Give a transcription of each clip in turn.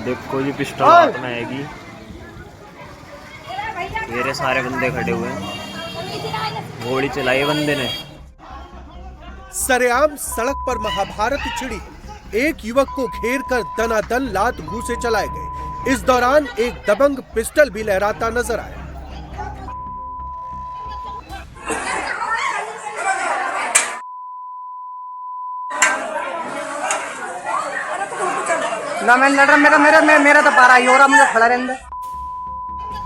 देखो जी पिस्टल हाथ में आएगी। मेरे सारे बंदे खड़े हुए हैं, गोली चलाई बंदे ने। सरेआम सड़क पर महाभारत छिड़ी। एक युवक को घेर कर दनादन लात घूंसे चलाए गए। इस दौरान एक दबंग पिस्टल भी लहराता नजर आया। ना मैं लड़ रहा, मेरा तो पारा ही हो रहा, मुझे खड़ा रहने दे।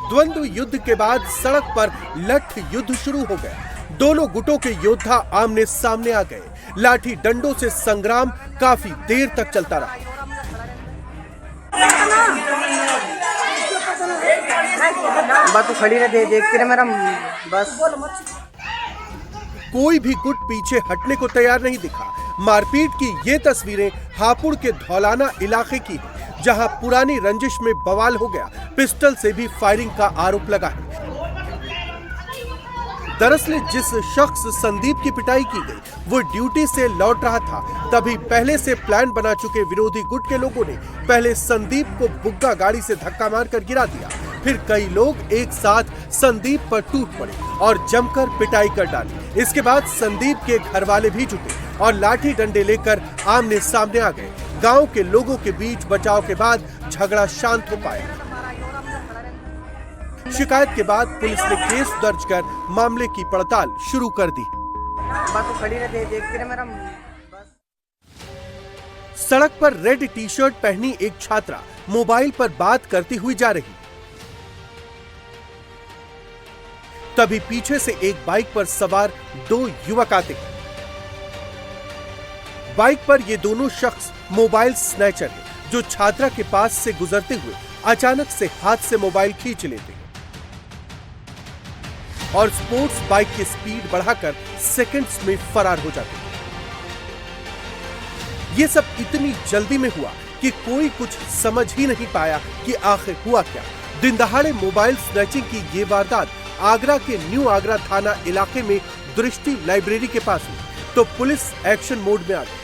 द्वंद्व युद्ध के बाद सड़क पर लठ युद्ध शुरू हो गया। दोनों गुटों के योद्धा आमने सामने आ गए। लाठी डंडों से संग्राम काफी देर तक चलता रहा। बस तू खड़ी रह, देखती रहे मेरा बस। कोई भी गुट पीछे हटने को तैयार नहीं दिखा। मारपीट की ये तस्वीरें हापुड़ के धौलाना इलाके की है, जहां पुरानी रंजिश में बवाल हो गया। पिस्टल से भी फायरिंग का आरोप लगा है। दरअसल जिस शख्स संदीप की पिटाई की गई, वो ड्यूटी से लौट रहा था। तभी पहले से प्लान बना चुके विरोधी गुट के लोगों ने पहले संदीप को बुग्गा गाड़ी से धक्का मारकर गिरा दिया। फिर कई लोग एक साथ संदीप पर टूट पड़े और जमकर पिटाई कर डाली। इसके बाद संदीप के घर वाले भी जुटे और लाठी डंडे लेकर आमने सामने आ गए। गांव के लोगों के बीच बचाव के बाद झगड़ा शांत हो पाया। शिकायत के बाद पुलिस ने केस दर्ज कर मामले की पड़ताल शुरू कर दी। बस तू खड़ी रह, देखती रहे मेरा बस। सड़क पर रेड टी शर्ट पहनी एक छात्रा मोबाइल पर बात करती हुई जा रही। तभी पीछे से एक बाइक पर सवार दो युवक आते हैं। बाइक पर ये दोनों शख्स मोबाइल स्नैचर हैं, जो छात्रा के पास से गुजरते हुए अचानक से हाथ से मोबाइल खींच लेते और स्पोर्ट्स बाइक की स्पीड बढ़ाकर सेकंड्स में फरार हो जाते। ये सब इतनी जल्दी में हुआ कि कोई कुछ समझ ही नहीं पाया कि आखिर हुआ क्या। दिन दहाड़े मोबाइल स्नैचिंग की ये वारदात आगरा के न्यू आगरा थाना इलाके में दृष्टि लाइब्रेरी के पास हुई, तो पुलिस एक्शन मोड में आ गई।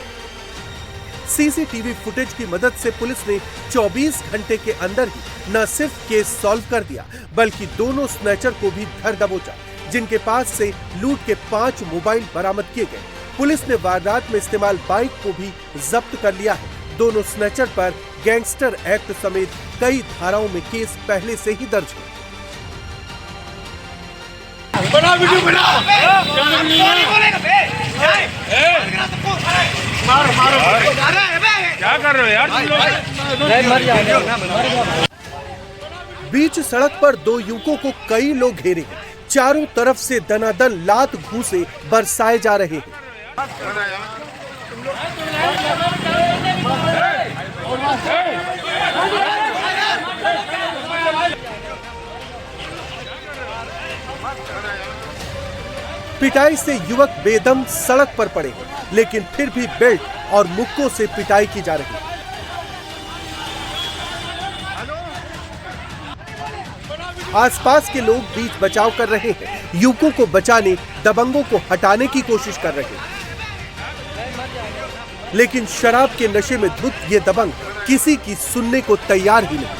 सीसीटीवी फुटेज की मदद से पुलिस ने 24 घंटे के अंदर ही न सिर्फ केस सॉल्व कर दिया, बल्कि दोनों स्नैचर को भी धर दबोचा, जिनके पास से लूट के 5 मोबाइल बरामद किए गए। पुलिस ने वारदात में इस्तेमाल बाइक को भी जब्त कर लिया है। दोनों स्नैचर पर गैंगस्टर एक्ट समेत कई धाराओं में केस पहले से ही दर्ज है। बना वीडियो बना। मारो क्या कर रहे हो यार तुम लोग? बीच सड़क पर दो युवकों को कई लोग घेरे हैं। चारों तरफ से दनादन लात घूंसे बरसाए जा रहे हैं। पिटाई से युवक बेदम सड़क पर पड़े हैं, लेकिन फिर भी बेल्ट और मुक्कों से पिटाई की जा रही है। आसपास के लोग बीच बचाव कर रहे हैं। युवकों को बचाने, दबंगों को हटाने की कोशिश कर रहे हैं, लेकिन शराब के नशे में धुत ये दबंग किसी की सुनने को तैयार ही नहीं।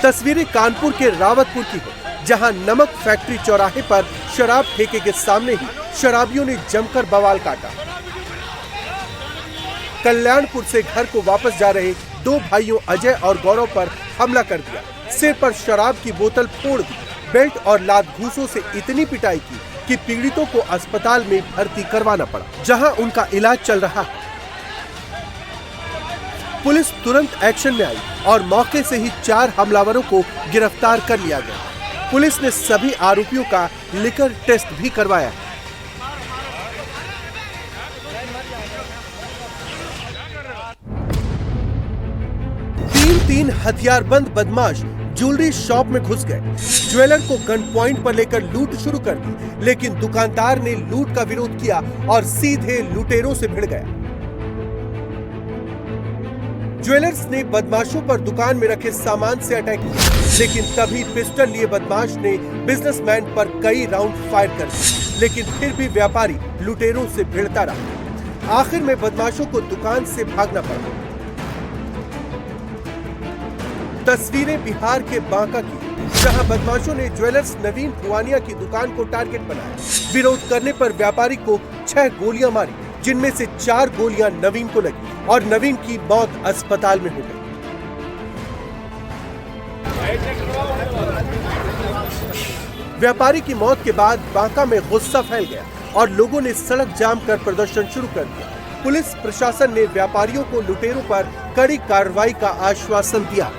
तस्वीरें कानपुर के रावतपुर की है, जहां नमक फैक्ट्री चौराहे पर शराब ठेके के सामने ही शराबियों ने जमकर बवाल काटा। कल्याणपुर से घर को वापस जा रहे दो भाइयों अजय और गौरव पर हमला कर दिया। सिर पर शराब की बोतल फोड़ दी। बेल्ट और लात घूंसों से इतनी पिटाई की कि पीड़ितों को अस्पताल में भर्ती करवाना पड़ा, जहां उनका इलाज चल रहा है। पुलिस तुरंत एक्शन में आई और मौके से ही 4 हमलावरों को गिरफ्तार कर लिया गया। पुलिस ने सभी आरोपियों का लिकर टेस्ट भी करवाया। तीन हथियारबंद बदमाश ज्वेलरी शॉप में घुस गए। ज्वेलर को गन पॉइंट पर लेकर लूट शुरू कर दी, लेकिन दुकानदार ने लूट का विरोध किया और सीधे लुटेरों से भिड़ गया। ज्वेलर्स ने बदमाशों पर दुकान में रखे सामान से अटैक किया, लेकिन तभी पिस्टल लिए बदमाश ने बिजनेसमैन पर कई राउंड फायर कर दिए, लेकिन फिर भी व्यापारी लुटेरों से भिड़ता रहा। आखिर में बदमाशों को दुकान से भागना पड़ा। तस्वीरें बिहार के बांका की, जहां बदमाशों ने ज्वेलर्स नवीन पुवानिया की दुकान को टारगेट बनाया। विरोध करने पर व्यापारी को 6 गोलियां मारी, जिनमें से 4 गोलियां नवीन को लगी और नवीन की मौत अस्पताल में हो गई। व्यापारी की मौत के बाद बांका में गुस्सा फैल गया और लोगों ने सड़क जाम कर प्रदर्शन शुरू कर दिया। पुलिस प्रशासन ने व्यापारियों को लुटेरों पर कड़ी कार्रवाई का आश्वासन दिया।